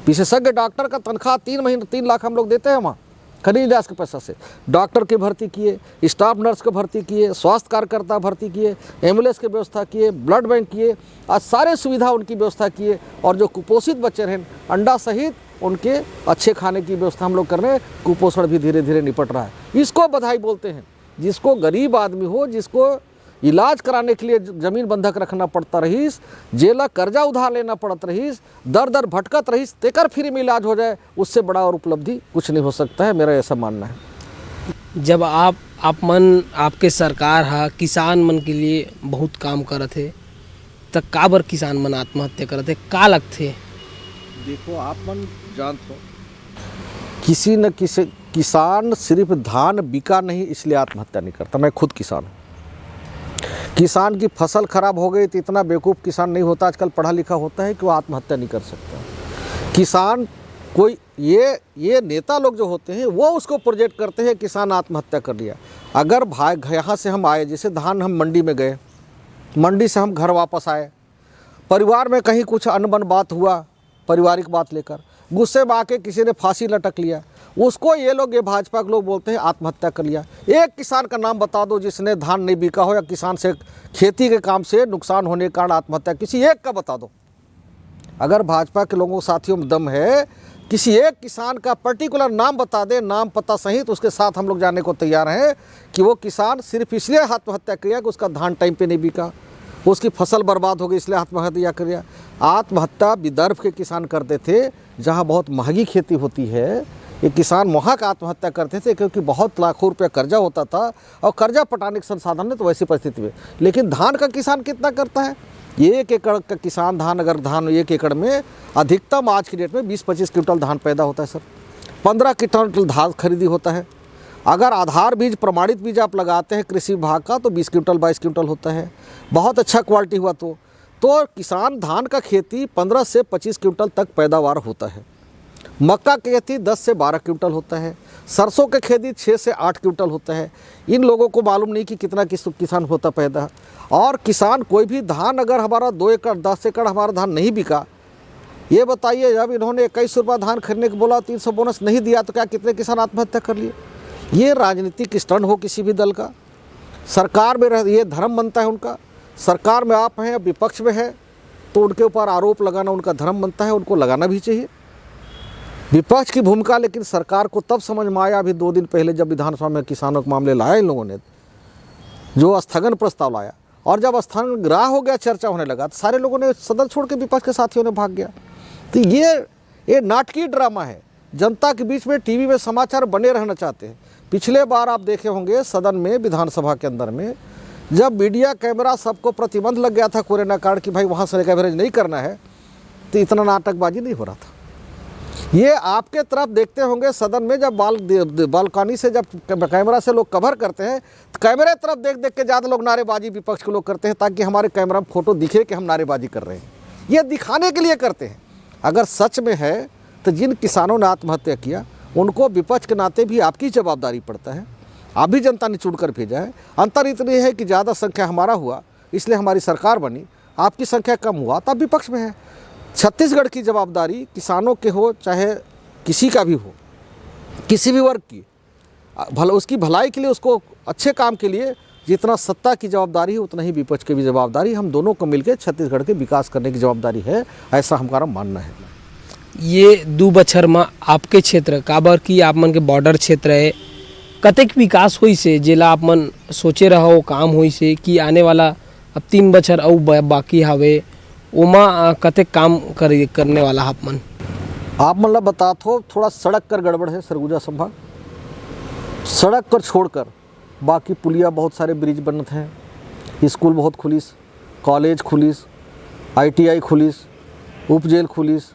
विशेषज्ञ डॉक्टर का तनख्वाह 3 लाख हम लोग देते हैं वहाँ खनिज न्यास के पैसा से। डॉक्टर की भर्ती किए, स्टाफ नर्स को भर्ती किए, स्वास्थ्य कार्यकर्ता भर्ती किए, एम्बुलेंस की व्यवस्था किए, ब्लड बैंक किए, आज सारे सुविधा उनकी व्यवस्था किए। और जो कुपोषित बच्चे हैं, अंडा सहित उनके अच्छे खाने की व्यवस्था हम लोग कर रहे हैं। कुपोषण भी धीरे धीरे निपट रहा है। इसको बधाई बोलते हैं। जिसको गरीब आदमी हो, जिसको इलाज कराने के लिए जमीन बंधक रखना पड़ता रहीस, जेला कर्जा उधार लेना पड़त रहीस, दर दर भटकत रहीस, तेकर फ्री में इलाज हो जाए, उससे बड़ा और उपलब्धि कुछ नहीं हो सकता है, मेरा ऐसा मानना है। जब आप मन आपके सरकार हा किसान मन के लिए बहुत काम करत है, त काबर किसान मन आत्महत्या करत है, का लगथे? देखो, आप मन जानते हो किसी न किसी किसान सिर्फ धान बिका नहीं इसलिए आत्महत्या नहीं करता। मैं खुद किसान हूँ। किसान की फसल खराब हो गई तो इतना बेवकूफ़ किसान नहीं होता, आजकल पढ़ा लिखा होता है कि वो आत्महत्या नहीं कर सकता। किसान कोई ये नेता लोग जो होते हैं वो उसको प्रोजेक्ट करते हैं किसान आत्महत्या कर लिया। अगर भाई यहाँ से हम आए, जैसे धान हम मंडी में गए, मंडी से हम घर वापस आए, परिवार में कहीं कुछ अनबन बात हुआ, पारिवारिक बात लेकर गुस्से में आके किसी ने फांसी लटक लिया, उसको ये भाजपा के लोग बोलते हैं आत्महत्या कर लिया। एक किसान का नाम बता दो जिसने धान नहीं बिका हो या किसान से खेती के काम से नुकसान होने के कारण आत्महत्या, किसी एक का बता दो। अगर भाजपा के लोगों साथियों में दम है, किसी एक किसान का पर्टिकुलर नाम बता दे, नाम पता सहित, उसके साथ हम लोग जाने को तैयार हैं कि वो किसान सिर्फ इसलिए आत्महत्या किया कि उसका धान टाइम पे नहीं बिका, उसकी फसल बर्बाद हो गई इसलिए आत्महत्या किया। आत्महत्या विदर्भ के किसान करते थे जहाँ बहुत महंगी खेती होती है, ये किसान वहाँ का आत्महत्या करते थे क्योंकि बहुत लाखों रुपया कर्जा होता था और कर्जा पटाने के संसाधन है, तो वैसी परिस्थिति में। लेकिन धान का किसान कितना करता है? 1 एकड़ का किसान धान, अगर धान 1 एकड़ में अधिकतम आज की डेट में 20-25 क्विंटल धान पैदा होता है सर, 15 क्विंटल धान खरीदी होता है। अगर आधार बीज प्रमाणित बीज आप लगाते हैं कृषि विभाग का तो 20 क्विंटल 22 क्विंटल होता है, बहुत अच्छा क्वालिटी हुआ तो किसान धान का खेती 15 से 25 क्विंटल तक पैदावार होता है। मक्का की खेती 10 से 12 क्विंटल होता है, सरसों की खेती 6 से 8 क्विंटल होता है। इन लोगों को मालूम नहीं कि कितना किसान होता पैदा। और किसान कोई भी धान, अगर हमारा 2 एकड़ 10 एकड़ हमारा धान नहीं बिका, ये बताइए, जब इन्होंने 21 रुपये धान खरीदने को बोला, 300 बोनस नहीं दिया, तो क्या कितने किसान आत्महत्या कर लिए? ये राजनीतिक स्टंट हो किसी भी दल का। सरकार में ये धर्म बनता है उनका, सरकार में आप हैं, विपक्ष में है, तो उनके ऊपर आरोप लगाना उनका धर्म बनता है, उनको लगाना भी चाहिए। विपक्ष की भूमिका लेकिन सरकार को तब समझ में आया, अभी 2 दिन पहले जब विधानसभा में किसानों के मामले लाया इन लोगों ने, जो स्थगन प्रस्ताव लाया, और जब स्थगन ग्राह हो गया, चर्चा होने लगा, तो सारे लोगों ने सदन छोड़ के विपक्ष के साथियों ने भाग गया। तो ये नाटकीय ड्रामा है। जनता के बीच में टीवी में समाचार बने रहना चाहते हैं। पिछले बार आप देखे होंगे सदन में, विधानसभा के अंदर में, जब मीडिया कैमरा सबको प्रतिबंध लग गया था कोरोना काल कि भाई वहाँ से कवरेज नहीं करना है, तो इतना नाटकबाजी नहीं हो रहा था। ये आपके तरफ देखते होंगे सदन में, जब बालकनी से जब कैमरा से लोग कवर करते हैं, तो कैमरे तरफ देख देख के ज़्यादा लोग नारेबाजी विपक्ष के लोग करते हैं, ताकि हमारे कैमरा में फोटो दिखे कि हम नारेबाजी कर रहे हैं। ये दिखाने के लिए करते हैं। अगर सच में है तो जिन किसानों ने आत्महत्या किया उनको विपक्ष के नाते भी आपकी जवाबदारी पड़ता है। आप भी जनता ने चुनकर भेजा है। अंतर इतनी है कि ज़्यादा संख्या हमारा हुआ इसलिए हमारी सरकार बनी, आपकी संख्या कम हुआ तब विपक्ष में है। छत्तीसगढ़ की जवाबदारी किसानों के हो चाहे किसी का भी हो, किसी भी वर्ग की, उसकी भलाई के लिए, उसको अच्छे काम के लिए जितना सत्ता की जवाबदारी है उतना ही विपक्ष की भी जवाबदारी, हम दोनों को मिलकर छत्तीसगढ़ के विकास करने की जवाबदारी है, ऐसा हमारा मानना है। ये 2 बछर में आपके क्षेत्र काबर की आप मन के बॉर्डर क्षेत्र है, कतेक विकास हुई से जेला आप मन सोचे रहो काम हुई से कि आने वाला अब 3 बछर अउ बाकी हवे, ओमा कतेक काम करने वाला आप मन? आप मतलब बतात हो, थोड़ा सड़क कर गड़बड़ है सरगुजा संभाग, सड़क कर छोड़कर बाकी पुलिया बहुत सारे ब्रिज बनत हैं, स्कूल बहुत खुलीस, कॉलेज खुलीस, ITI खुलीस, उप जेल खुलीस,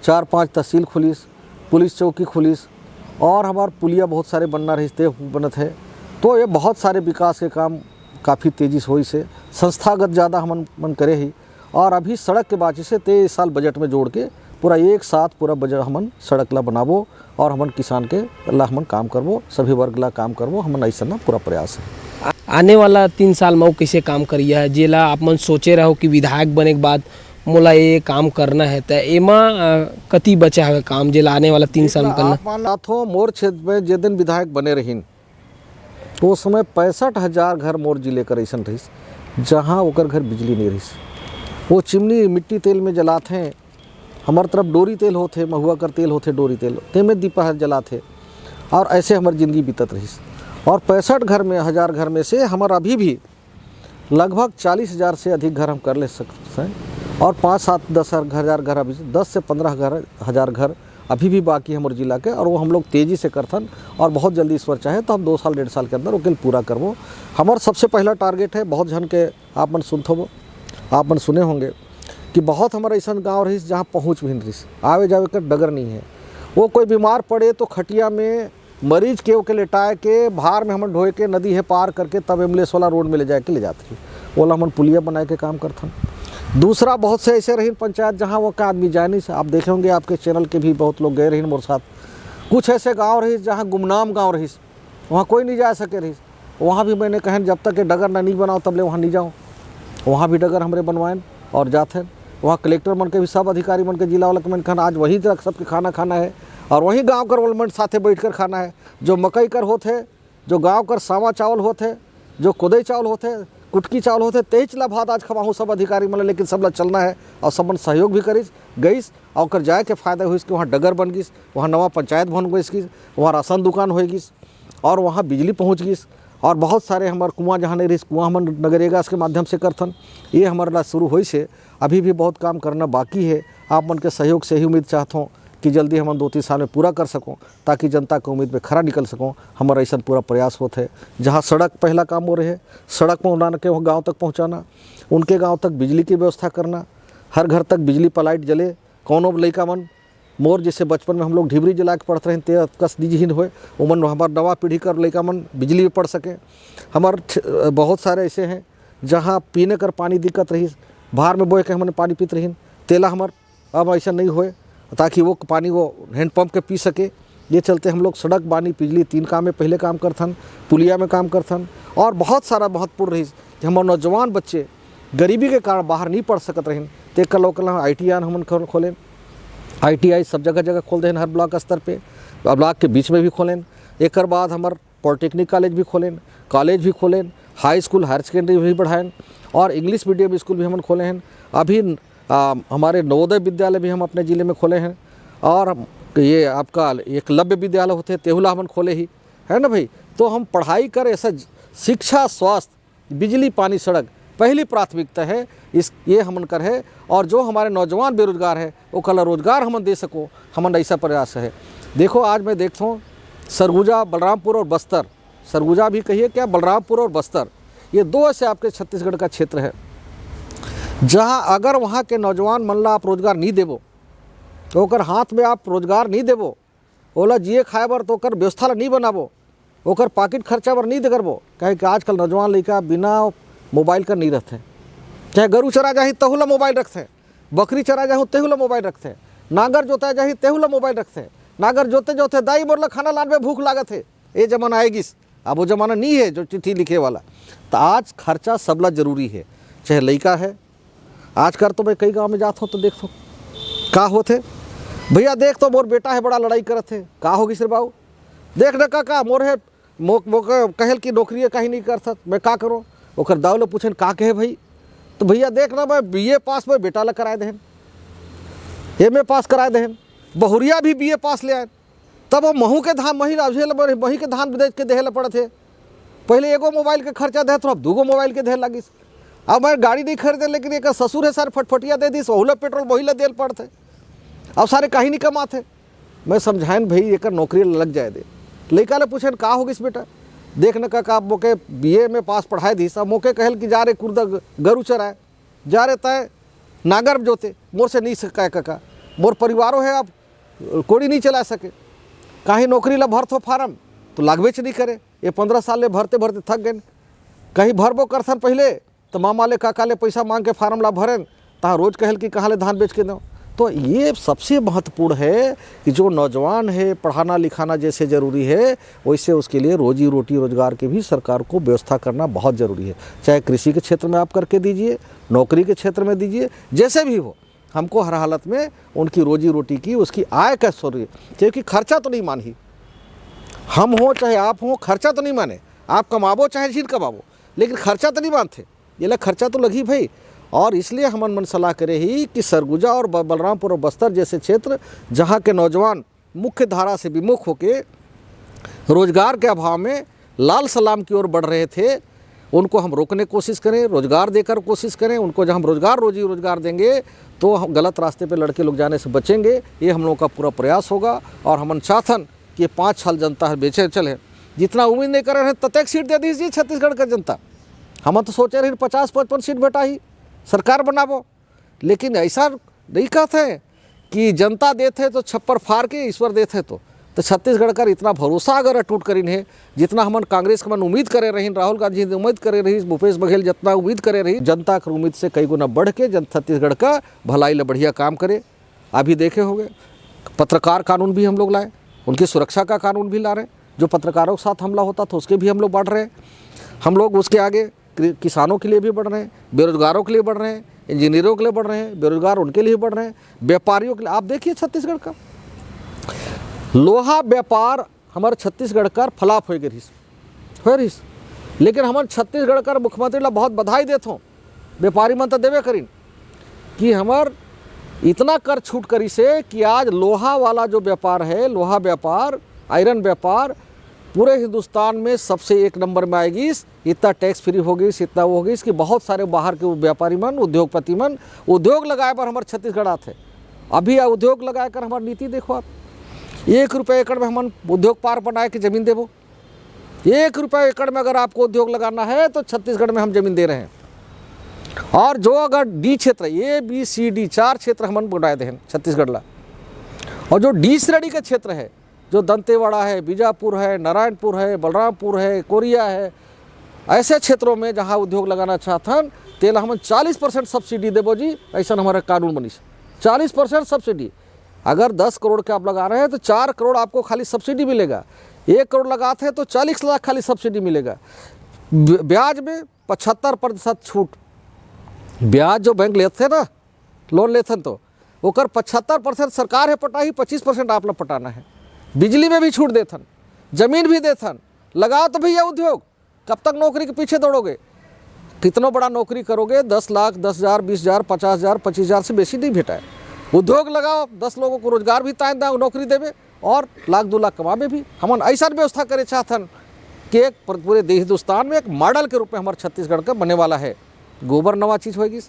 4-5 तहसील खुलीस, पुलिस चौकी खुलीस, और हमार पुलिया बहुत सारे बनना रही बनत है। तो ये बहुत सारे विकास के काम काफ़ी तेज़ी से हो, इसे संस्थागत ज़्यादा हम मन करे ही। और अभी सड़क के बात से 23 साल बजट में जोड़ के पूरा एक साथ पूरा बजट हमन सड़क ला बनाबो और हमन किसान के ला हमन काम करबो, सभी वर्ग ला काम करबो, हमन ऐसा ना पूरा प्रयास है। आने वाला 3 साल में कैसे काम करिए है जेला आप मन सोचे रहो कि विधायक बने के बाद मोला ये काम करना है, तो एमा कति बचा है काम जेला आने वाला 3 साल में करना? मान हो मोर क्षेत्र में जे दिन विधायक बने रहीन तो उस समय 65,000 घर मोर जिले कर ऐसा रहीस जहाँ ओकर घर बिजली नहीं रहीस। वो चिमनी मिट्टी तेल में जलाते हैं, हमार तरफ डोरी तेल होते, महुआ कर तेल होते, डोरी तेल ते में दीपा जलाते, और ऐसे हमारी ज़िंदगी बीतत रहीस। और 65 घर में 1000 घर में से हमार अभी भी लगभग 40,000 से अधिक घर हम कर ले सकते हैं और 5-7-10 घर अभी 10 से 15 हज़ार घर अभी भी बाकी है हमारे जिला के, और वो हम लोग तेज़ी से करथन और बहुत जल्दी ईश्वर चाहे तो हम 2 साल 1.5 साल के अंदर ओके पूरा करबो। हमारा सबसे पहला टारगेट है, बहुत जन के आप मन सुनत हो, आप मन सुने होंगे कि बहुत हमारा ऐसा गाँव रही जहाँ पहुँच भी नहीं रही, आवे जावे का डगर नहीं है। वो कोई बीमार पड़े तो खटिया में मरीज के ओके लेटाए के भार में हम ढोए के नदी है पार करके तब एम्बुलेंस वाला रोड में ले जाके ले जाती है, ओला हम पुलिया बनाए के काम करथन। दूसरा बहुत से ऐसे रही पंचायत जहाँ वो का आदमी जाए नहीं, आप देखे होंगे आपके चैनल के भी बहुत लोग गए रही मोर साथ। कुछ ऐसे गांव रही जहाँ गुमनाम गांव रही, वहाँ कोई नहीं जा सके रही, वहाँ भी मैंने कहें जब तक ये डगर ना नहीं बनाओ तब ले वहाँ नहीं जाओ, वहाँ भी डगर हमरे बनवाएं और जाते हैं। वहाँ कलेक्टर मन के भी सब अधिकारी मन के जिला वाला के मन कहना आज वहीं तक सबके खाना खाना है और वहीं गाँव कर वलमन साथे बैठ कर खाना है। जो मकई कर होते, जो गाँव कर सावा चावल होते, जो कोदई चावल होते, कुटकी चावल होते, तेज ला भात आज खवाऊँ सब अधिकारी मन, लेकिन सब ला चलना है और सब मन सहयोग भी करीस गईस और कर जाए के फायदा हुई कि वहाँ डगर बन गईस, वहाँ नवा पंचायत भवन गई, वहाँ राशन दुकान हो गई और वहाँ बिजली पहुँच गई और बहुत सारे हमारे कुआँ जहाँ नहीं रही कुआँ हम नगरेगा के माध्यम से करथन। ये हमारे ला शुरू हुई से अभी भी बहुत काम करना बाकी है। आप मन के सहयोग से ही उम्मीद चाहता हूँ कि जल्दी हम 2-3 साल में पूरा कर सकों ताकि जनता के उम्मीद पे खरा निकल सकों। हमारा ऐसा पूरा प्रयास होता है। जहाँ सड़क पहला काम हो रहे है, सड़क पहुँचाना के वो गाँव तक पहुँचाना, उनके गाँव तक बिजली की व्यवस्था करना, हर घर तक बिजली पर लाइट जले। कौनो लड़का मन मोर जैसे बचपन में हम लोग ढिबरी जला के पढ़ते रहे ते कस दीजिहीन होए उमन हमारे नवा पीढ़ी कर लड़का मन बिजली में पढ़ सके। हमारे बहुत सारे ऐसे हैं जहाँ पीने कर पानी दिक्कत रही, बाहर में बोए के हमने पानी पीते रही, तेला हमार अब ऐसा नहीं होए ताकि वो पानी वो हैंडपम्प के पी सके। ये चलते हम लोग सड़क बानी बिजली 3 काम में पहले काम करथन, पुलिया में काम करथन और बहुत सारा महत्वपूर्ण रही कि हमारे नौजवान बच्चे गरीबी के कारण बाहर नहीं पढ़ सकत रहे ते कल ITI हमन खोलें। ITI सब जगह जगह खोल दें, हर ब्लॉक स्तर पे, ब्लॉक के बीच में भी खोलें। एक बाद हमार पॉलिटेक्निक कॉलेज भी खोलें, कॉलेज भी खोलें, हाई स्कूल हायर सेकेंडरी भी बढ़ाएं और इंग्लिश मीडियम स्कूल भी हम खोले हैं। अभी हमारे नवोदय विद्यालय भी हम अपने ज़िले में खोले हैं और ये आपका एकलव्य विद्यालय होते तेहुला हमन खोले ही है ना भाई। तो हम पढ़ाई कर ऐसा शिक्षा, स्वास्थ्य, बिजली, पानी, सड़क पहली प्राथमिकता है, इस ये हमन कर है। और जो हमारे नौजवान बेरोजगार है वो कल रोजगार हमन दे सको, हमन ऐसा प्रयास है। देखो आज मैं देखता हूँ सरगुजा, बलरामपुर और बस्तर, सरगुजा भी कहिए क्या, बलरामपुर और बस्तर, ये 2 ऐसे आपके छत्तीसगढ़ का क्षेत्र है जहाँ अगर वहाँ के नौजवान मन ला आप रोजगार नहीं देवो, तो ओकर हाथ में आप रोजगार नहीं देवो, ओला जिए खाए बर तो ओकर व्यवस्था ला नहीं बनाबो, ओकर पॉकेट खर्चा बर नहीं करबो। कहे कि आजकल नौजवान लड़का बिना मोबाइल का नहीं रहते, चाहे गरू चरा जाही तहुला मोबाइल रखते, बकरी चरा जाहूँ तेहुला मोबाइल रखते, नागर जोता जाही तेहुला मोबाइल रखते, नागर जोते जोते दाई मोर ला खाना लान में भूख लागत है। ये जमाना आएगी, अब वो जमाना नहीं है जो चिट्ठी लिखे वाला। तो आज खर्चा सबला जरूरी है, चाहे लड़का है। आज कर तो मैं कई गांव में जाता हूँ तो देखता हूँ का होते, भैया देख तो मोर बेटा है बड़ा लड़ाई करत है, का होगी सर बाबू देख न का मोर है कहल की नौकरी कहीं नहीं कर सकत, मैं का करूँ। ओकर दाऊ ले पूछन का कहे भाई, तो भैया देख ना मैं BA पास में बेटा ला कराए देहन, MA पास कराए देहन, बहुरिया भी BA पास ले आए, तब वो महू के धान मही के धान बेच के देहे ला पड़त है। पहले एगो मोबाइल के खर्चा दे तो अब 2 मोबाइल के देहे लगिस। अब मैं गाड़ी नहीं खरीदे लेकिन एक ससुर है सारे फटफटिया दे दी, वही पेट्रोल वही ला देल पड़ते, अब सारे कहीं नहीं कमाते। मैं समझाएं भाई एक नौकरी लग जाए दे। लड़का ले पूछे का होगिस बेटा, देख न का मोके BA में पास पढ़ाए दी, सब मोके कहल कि जा रे कुर्दा गरू चराए, जा रे तय नागर जोते, मोर से नहीं सका का मोर परिवारों है, अब कोड़ी नहीं चला सके, कहीं नौकरी ला भरत हो फार्म तो लागबेच नहीं करे। ये 15 साल ले भरते भरते थक गए, कहीं भरबो करथन पहले तो मामा ले काका ले पैसा मांग के फार्म ला भरें, तहाँ रोज कहल कि कहाँ ले धान बेच के दो। तो ये सबसे महत्वपूर्ण है कि जो नौजवान है पढ़ाना लिखाना जैसे ज़रूरी है, वैसे उसके लिए रोजी रोटी रोजगार की भी सरकार को व्यवस्था करना बहुत ज़रूरी है। चाहे कृषि के क्षेत्र में आप करके दीजिए, नौकरी के क्षेत्र में दीजिए, जैसे भी हो, हमको हर हालत में उनकी रोजी रोटी की, उसकी आय का स्रोत, क्योंकि खर्चा तो नहीं मानी, हम हो चाहे आप हो, खर्चा तो नहीं माने, आप कमाबो चाहे झील कमाबो, लेकिन खर्चा तो नहीं मानते, ये ला खर्चा तो लगी भाई। और इसलिए हमन मन सलाह करे ही कि सरगुजा और बलरामपुर और बस्तर जैसे क्षेत्र जहाँ के नौजवान मुख्य धारा से विमुख होके रोजगार के अभाव में लाल सलाम की ओर बढ़ रहे थे, उनको हम रोकने की कोशिश करें, रोज़गार देकर कोशिश करें। उनको जब हम रोज़गार देंगे तो हम गलत रास्ते पे लड़के लोग जाने से बचेंगे। ये हम लोगों का पूरा प्रयास होगा। और हम चाहतन कि 5 साल जनता है बेचे चले, जितना उम्मीद नहीं कर रहे हैं ततेक सीट दे दीजिए छत्तीसगढ़ का जनता। हम तो सोचे रहे 50-55 सीट बेटा ही सरकार बनाबो, लेकिन ऐसा नहीं कहते हैं कि जनता देते तो छप्पर फाड़ के ईश्वर देते तो छत्तीसगढ़ का इतना भरोसा अगर अटूट करीन है, जितना हम कांग्रेस के मन उम्मीद करे रही, राहुल गांधी ने उम्मीद करे रही, भूपेश बघेल जितना उम्मीद करे रही, जनता की उम्मीद से कई गुना बढ़ के छत्तीसगढ़ का भलाई ला बढ़िया काम करे। अभी देखे होंगे पत्रकार कानून भी हम लोग लाए, उनकी सुरक्षा का कानून भी ला रहे हैं। जो पत्रकारों के साथ हमला होता था उसके भी हम लोग बढ़ रहे हैं। हम लोग उसके आगे किसानों के लिए भी बढ़ रहे हैं, बेरोजगारों के लिए बढ़ रहे हैं, इंजीनियरों के लिए बढ़ रहे हैं, बेरोजगार उनके लिए बढ़ रहे हैं, व्यापारियों के लिए। आप देखिए छत्तीसगढ़ का लोहा व्यापार हमारे छत्तीसगढ़ का फलाप हो गई, लेकिन हमारे छत्तीसगढ़ का मुख्यमंत्री ला बहुत बधाई देते हो, व्यापारी मन तो देवे करीन कि हमार इतना कर छूट करी से कि आज लोहा वाला जो व्यापार है, लोहा व्यापार, आयरन व्यापार पूरे हिंदुस्तान में सबसे 1 नंबर में आएगी। इतना टैक्स फ्री होगी, इतना वो होगी कि बहुत सारे बाहर के व्यापारी मन, उद्योगपति मन उद्योग लगाए पर हमारे छत्तीसगढ़ आते। अभी उद्योग लगाए कर हमारी नीति देखो आप, 1 रुपये एकड़ में हम उद्योग पार्क बनाए कि ज़मीन देवो। 1 रुपये एकड़ में अगर आपको उद्योग लगाना है तो छत्तीसगढ़ में हम ज़मीन दे रहे हैं। और जो अगर डी क्षेत्र A, B, C, D 4 क्षेत्र हम बनाए दे हैं छत्तीसगढ़ ला, और जो डी श्रेणी का क्षेत्र है, जो दंतेवाड़ा है, बीजापुर है, नारायणपुर है, बलरामपुर है, कोरिया है, ऐसे क्षेत्रों में जहाँ उद्योग लगाना चाहतन तेला हम 40% सब्सिडी देवो जी। ऐसा हमारा कानून बनी 40% सब्सिडी। अगर 10 करोड़ के आप लगा रहे हैं तो 4 करोड़ आपको खाली सब्सिडी मिलेगा। 1 करोड़ लगाते हैं तो 40 लाख खाली सब्सिडी मिलेगा। ब्याज में 75% छूट। ब्याज जो बैंक लेते हैं ना, लोन लेते हैं तो ओकर 75% सरकार है पटाही, 25% आप लोग पटाना है। बिजली में भी छूट देथन, जमीन भी देथन। लगाओ तो भैया उद्योग, कब तक नौकरी के पीछे दौड़ोगे? कितना बड़ा नौकरी करोगे? 10 लाख, 10,000, 20,000, 50,000, 25,000 से बेसी नहीं भेटा है। उद्योग लगाओ, 10 लोगों को रोजगार भी तान दे, नौकरी देवे और 1-2 लाख कमावे भी। हम ऐसा व्यवस्था करे चाहतन कि एक पूरे हिंदुस्तान में एक मॉडल के रूप में हमारे छत्तीसगढ़ का बनने वाला है। गोबर नवा चीज़ होगी,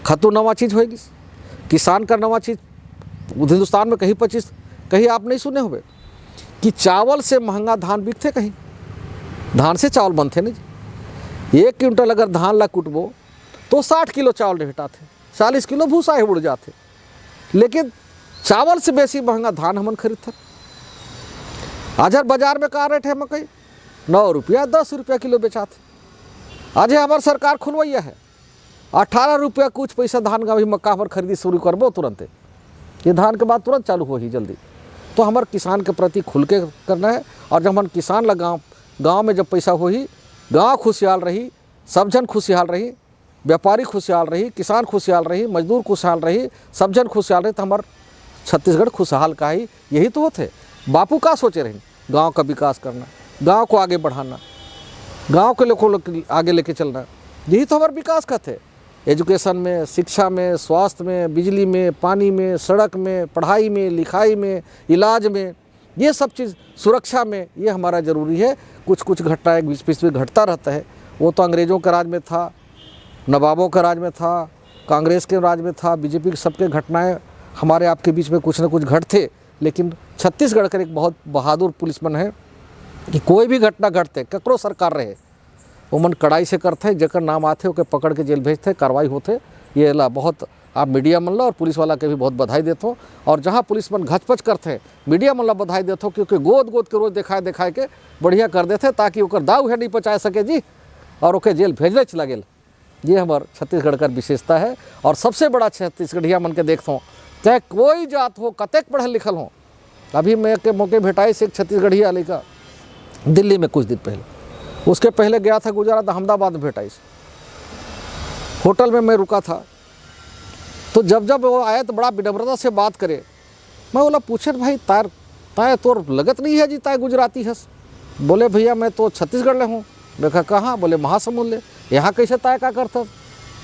खतु नवा चीज़ होगी, किसान का नवा चीज़। हिंदुस्तान में कहीं आप नहीं सुने हुए कि चावल से महंगा धान बिकते, कहीं धान से चावल बनते नहीं जी। 1 क्विंटल अगर धान ला कुटबो तो 60 किलो चावल भेटाते, 40 किलो भूसा ही उड़ जाते, लेकिन चावल से बेसी महंगा धान हमन खरीदते। आज बाजार में का रेट है मकई? 9 रुपया, 10 रुपया किलो बेचाते। आज हमारी सरकार खुलवैया है, 18 रुपया कुछ पैसा धान का भी मक्का पर खरीदी शुरू करबो तुरंत। ये धान के बाद तुरंत चालू हो ही जल्दी। तो हमारे किसान के प्रति खुल के करना है। और जब हम किसान लगा गाँव में जब पैसा हो ही, गाँव खुशहाल रही, सब जन खुशहाल रही, व्यापारी खुशहाल रही, किसान खुशहाल रही, मजदूर खुशहाल रही, सब जन खुशहाल रही, तो हमारे छत्तीसगढ़ खुशहाल का ही यही तो होते। बापू का सोचे रहे? गांव का विकास करना, गांव को आगे बढ़ाना, गांव के लोगों को आगे लेके चलना, यही तो हमारा विकास का थे। एजुकेशन में, शिक्षा में, स्वास्थ्य में, बिजली में, पानी में, सड़क में, पढ़ाई में, लिखाई में, इलाज में, ये सब चीज़, सुरक्षा में, ये हमारा ज़रूरी है। कुछ घटना एक बीच में घटता रहता है। वो तो अंग्रेज़ों के राज में था, नवाबों के राज में था, कांग्रेस के राज में था, बीजेपी के सबके घटनाएं हमारे आपके बीच में कुछ न कुछ घटते। लेकिन छत्तीसगढ़ का एक बहुत बहादुर पुलिसमन है कि कोई भी घटना घटते, ककरो सरकार रहे, वो मन कड़ाई से करते, जकर नाम आते ओके पकड़ के जेल भेजते, कार्रवाई होते। ये ला बहुत आप मीडिया मन ला और पुलिस वाला के भी बहुत बधाई देते हो। और जहाँ पुलिस मन घचपच करते हैं, मीडिया मन ला बधाई देते हो, क्योंकि गोद के रोज दिखाए के बढ़िया कर देते, ताकि ओकर दाव है नहीं पहुँचा सके जी, और ओके जेल भेजने चला गेल। ये हमारे छत्तीसगढ़ का विशेषता है। और सबसे बड़ा छत्तीसगढ़िया मन के देखता हूँ, चाहे कोई जात हो, कतेक पढ़ल लिखल हो। अभी मैं के मौके भेटाई से एक छत्तीसगढ़िया लड़का दिल्ली में कुछ दिन पहले, उसके पहले गया था गुजरात, अहमदाबाद में भेटाई से। होटल में मैं रुका था, तो जब वो आया तो बड़ा विनम्रता से बात करे। मैं बोला, पूछे भाई ताय तोर लगत नहीं है जी, ताय गुजराती हस? बोले भैया मैं तो छत्तीसगढ़ ले हूँ। देखा कहाँ? बोले महासमुंद ले। यहाँ कैसे ताय का करता?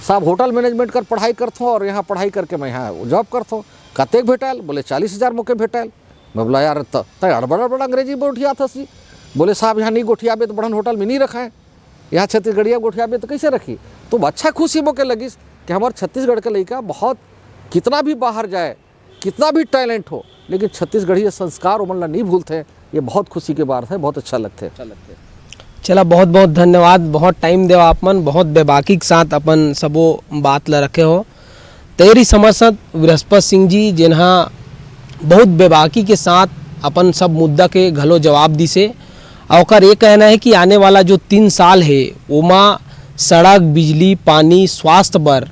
साहब होटल मैनेजमेंट कर पढ़ाई करता हूँ, और यहाँ पढ़ाई करके मैं यहाँ जॉब करता हूँ। कतेक भेटायल? बोले 40,000 मौके भेटायल। मैं बोला यार तय बड़ा अंग्रेजी में उठिया था सी। बोले साहब यहाँ नहीं गोठिया में तो बड़न होटल में नहीं रखा है। यहाँ छत्तीसगढ़िया गोठिया में तो कैसे रखी। तो अच्छा खुशी मोके लगिस कि हमारे छत्तीसगढ़ के लड़का बहुत कितना भी बाहर जाए, कितना भी टैलेंट हो, लेकिन छत्तीसगढ़ी संस्कार ओमन ला नहीं भूलते। ये बहुत खुशी के बात है, बहुत अच्छा लगते। चला बहुत बहुत धन्यवाद, बहुत टाइम देवा आपमन, बहुत बेबाकी के साथ अपन सबो बात ला रखे हो। तेरी समर्थ बृहस्पत सिंह जी जिन्हा बहुत बेबाकी के साथ अपन सब मुद्दा के घलो जवाब दिसे। और ये कहना है कि आने वाला जो 3 साल है ओमा सड़क, बिजली, पानी, स्वास्थ्य बर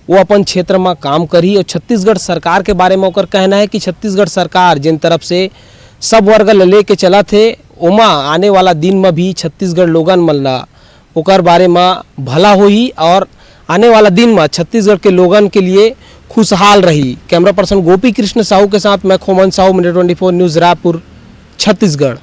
वो अपन क्षेत्र में काम करी। और छत्तीसगढ़ सरकार के बारे में ओकर कहना है कि छत्तीसगढ़ सरकार जिन तरफ से सब वर्ग ल लेके चला थे, ओमा आने वाला दिन में भी छत्तीसगढ़ लोगन मन ला ओकर बारे में भला होही और आने वाला दिन में छत्तीसगढ़ के लोगन के लिए खुशहाल रही। कैमरा पर्सन गोपी कृष्ण साहू के साथ मैं खोमन साहू, मिनट 24 न्यूज़ रायपुर, छत्तीसगढ़।